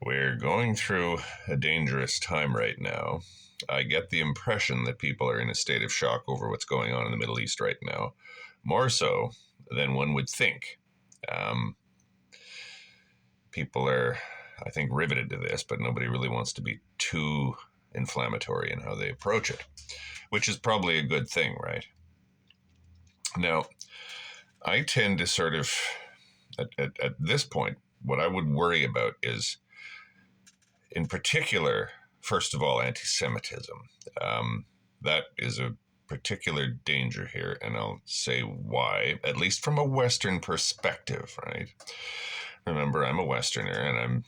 We're going through a dangerous time right now. I get the impression that people are in a state of shock over what's going on in the Middle East right now, more so than one would think. Um, People are, I think, riveted to this, but nobody really wants to be too inflammatory in how they approach it, which is probably a good thing, right? Now, I tend to sort of, at this point, what I would worry about is, in particular, first of all, anti-Semitism. That is a particular danger here, and I'll say why, at least from a Western perspective, right? Remember, I'm a Westerner, and I'm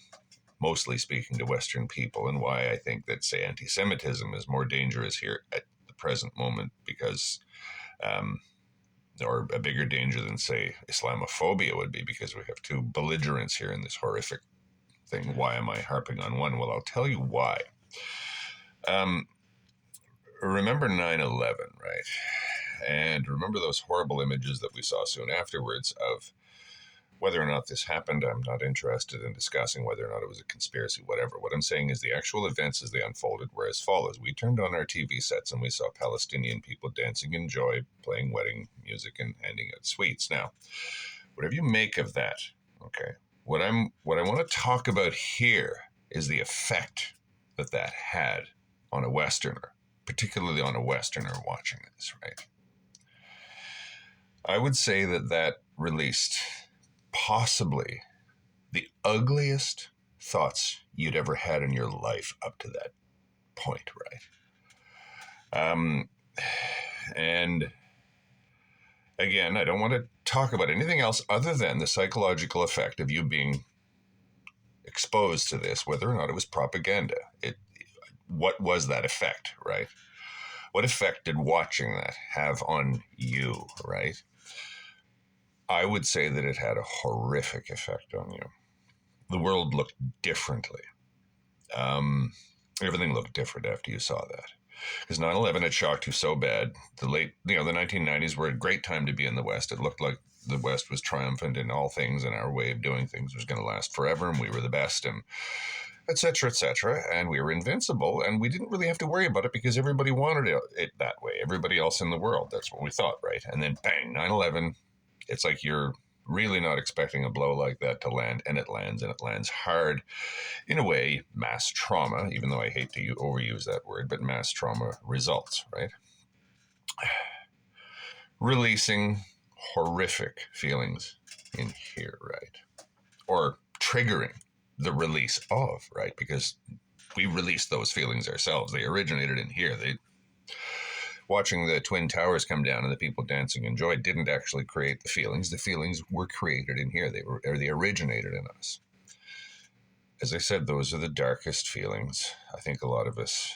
mostly speaking to Western people, and why I think that, say, anti-Semitism is more dangerous here at the present moment, because, or a bigger danger than, say, Islamophobia would be, because we have two belligerents here in this horrific thing. Why am I harping on one? Well, I'll tell you why. Remember 9/11, right? And remember those horrible images that we saw soon afterwards of whether or not this happened. I'm not interested in discussing whether or not it was a conspiracy, whatever. What I'm saying is the actual events as they unfolded were as follows. We turned on our TV sets and we saw Palestinian people dancing in joy, playing wedding music and handing out sweets. Now, whatever you make of that, okay, what I want to talk about here is the effect that that had on a Westerner, particularly on a Westerner watching this, right? I would say that that released possibly the ugliest thoughts you'd ever had in your life up to that point, right? And again, I don't want to talk about anything else other than the psychological effect of you being exposed to this, whether or not it was propaganda. What was that effect, right? What effect did watching that have on you, right? I would say that it had a horrific effect on you. The world looked differently. Everything looked different after you saw that. Because 9/11 had shocked you so bad. The 1990s were a great time to be in the West. It looked like the West was triumphant in all things, and our way of doing things was going to last forever, and we were the best, and et cetera, and we were invincible, and we didn't really have to worry about it because everybody wanted it that way. Everybody else in the world, that's what we thought, right? And then bang, 9/11, it's like you're really not expecting a blow like that to land, and it lands hard. In a way, mass trauma, even though I hate to overuse that word, but mass trauma results, right? Releasing horrific feelings in here, right? Or triggering the release of, right? Because we released those feelings ourselves. They originated in here. Watching the Twin Towers come down and the people dancing in joy didn't actually create the feelings. The feelings were created in here. They originated in us. As I said, those are the darkest feelings I think a lot of us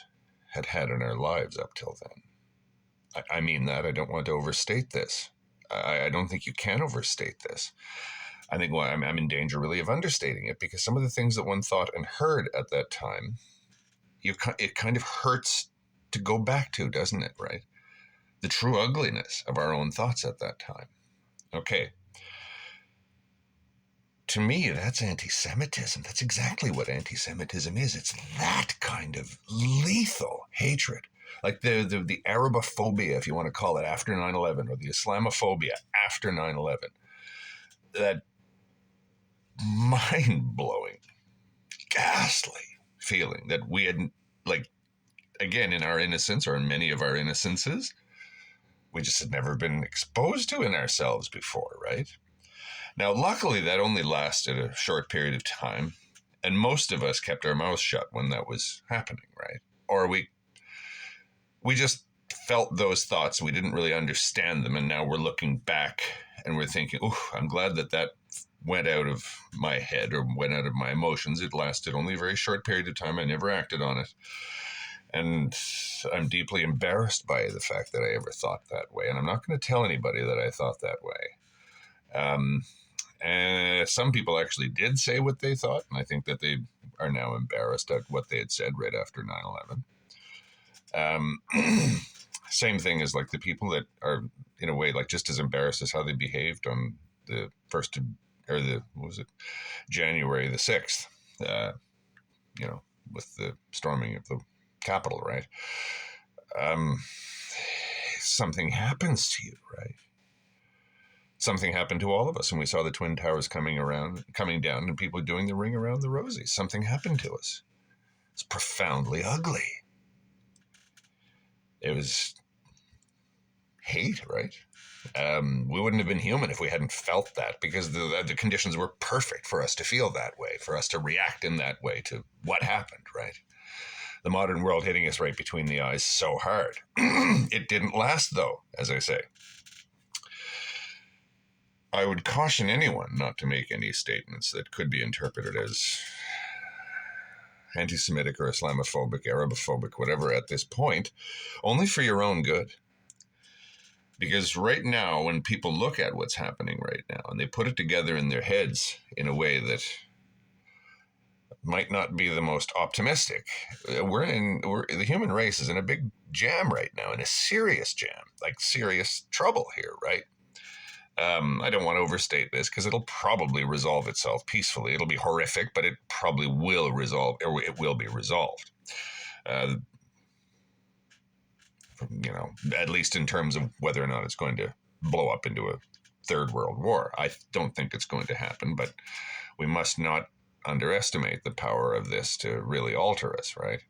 had in our lives up till then. I mean that. I don't want to overstate this. I don't think you can overstate this. I think I'm in danger really of understating it, because some of the things that one thought and heard at that time, it kind of hurts to go back to, doesn't it, right? The true ugliness of our own thoughts at that time. Okay. To me, that's anti-Semitism. That's exactly what anti-Semitism is. It's that kind of lethal hatred. Like the Arabophobia, if you want to call it, after 9/11, or the Islamophobia after 9/11. That mind-blowing, ghastly feeling that we had, like, again, in our innocence, or in many of our innocences, we just had never been exposed to in ourselves before, right? Now, luckily, that only lasted a short period of time, and most of us kept our mouths shut when that was happening, right? Or we just felt those thoughts. We didn't really understand them, and now we're looking back and we're thinking, "Oh, I'm glad that went out of my head, or went out of my emotions. It lasted only a very short period of time. I never acted on it. And I'm deeply embarrassed by the fact that I ever thought that way. And I'm not going to tell anybody that I thought that way." And some people actually did say what they thought, and I think that they are now embarrassed at what they had said right after 9/11. Same thing as like the people that are, in a way, like just as embarrassed as how they behaved on the 1st of, or the, what was it, January the 6th. you know, with the storming of the Capitol, right? Um, something happens to you, right? Something happened to all of us, and we saw the Twin Towers coming down, and people doing the ring around the rosy. Something happened to us. It's profoundly ugly. It was hate, right? We wouldn't have been human if we hadn't felt that, because the conditions were perfect for us to feel that way, for us to react in that way to what happened, right? The modern world hitting us right between the eyes so hard. It didn't last, though, as I say. I would caution anyone not to make any statements that could be interpreted as anti-Semitic or Islamophobic, Arabophobic, whatever at this point, only for your own good. Because right now, when people look at what's happening right now and they put it together in their heads in a way that might not be the most optimistic, the human race is in a big jam right now, in a serious jam, like serious trouble here, right? I don't want to overstate this because it'll probably resolve itself peacefully. It'll be horrific, but it probably will resolve, or it will be resolved. At least in terms of whether or not it's going to blow up into a third world war. I don't think it's going to happen, but we must not underestimate the power of this to really alter us, right?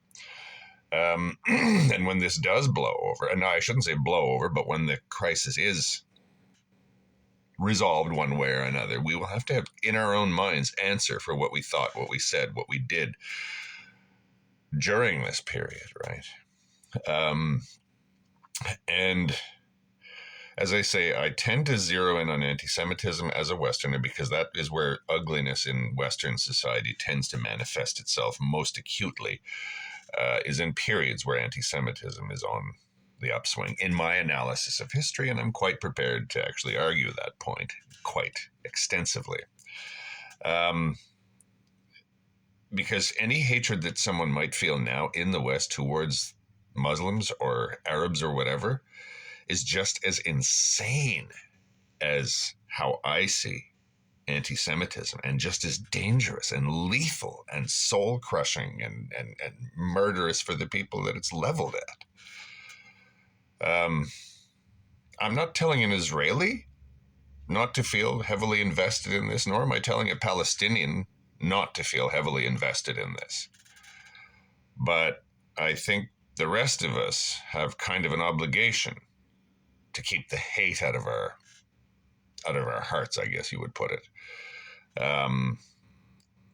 And when this does blow over, and I shouldn't say blow over, but when the crisis is resolved one way or another, we will have to have, in our own minds, answer for what we thought, what we said, what we did during this period, right? And as I say, I tend to zero in on anti-Semitism as a Westerner because that is where ugliness in Western society tends to manifest itself most acutely, is in periods where anti-Semitism is on the upswing, in my analysis of history, and I'm quite prepared to actually argue that point quite extensively. Because any hatred that someone might feel now in the West towards Muslims or Arabs or whatever is just as insane as how I see anti-Semitism, and just as dangerous and lethal and soul-crushing and murderous for the people that it's leveled at. I'm not telling an Israeli not to feel heavily invested in this, nor am I telling a Palestinian not to feel heavily invested in this. But I think the rest of us have kind of an obligation to keep the hate out of our hearts, I guess you would put it.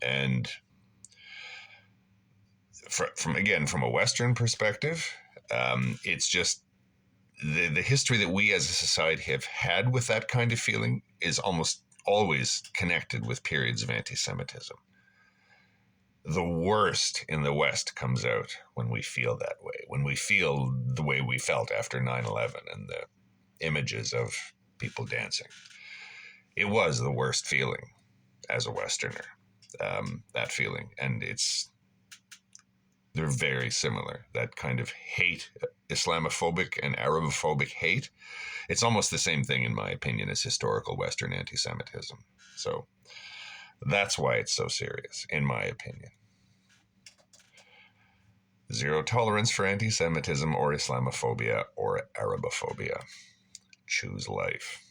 And from a Western perspective, it's just the history that we as a society have had with that kind of feeling is almost always connected with periods of anti-Semitism. The worst in the West comes out when we feel that way, when we feel the way we felt after 9/11 and the images of people dancing. It was the worst feeling as a Westerner, that feeling. And they're very similar. That kind of hate, Islamophobic and Arabophobic hate, it's almost the same thing, in my opinion, as historical Western anti-Semitism. So that's why it's so serious, in my opinion. Zero tolerance for anti-Semitism or Islamophobia or Arabophobia. Choose life.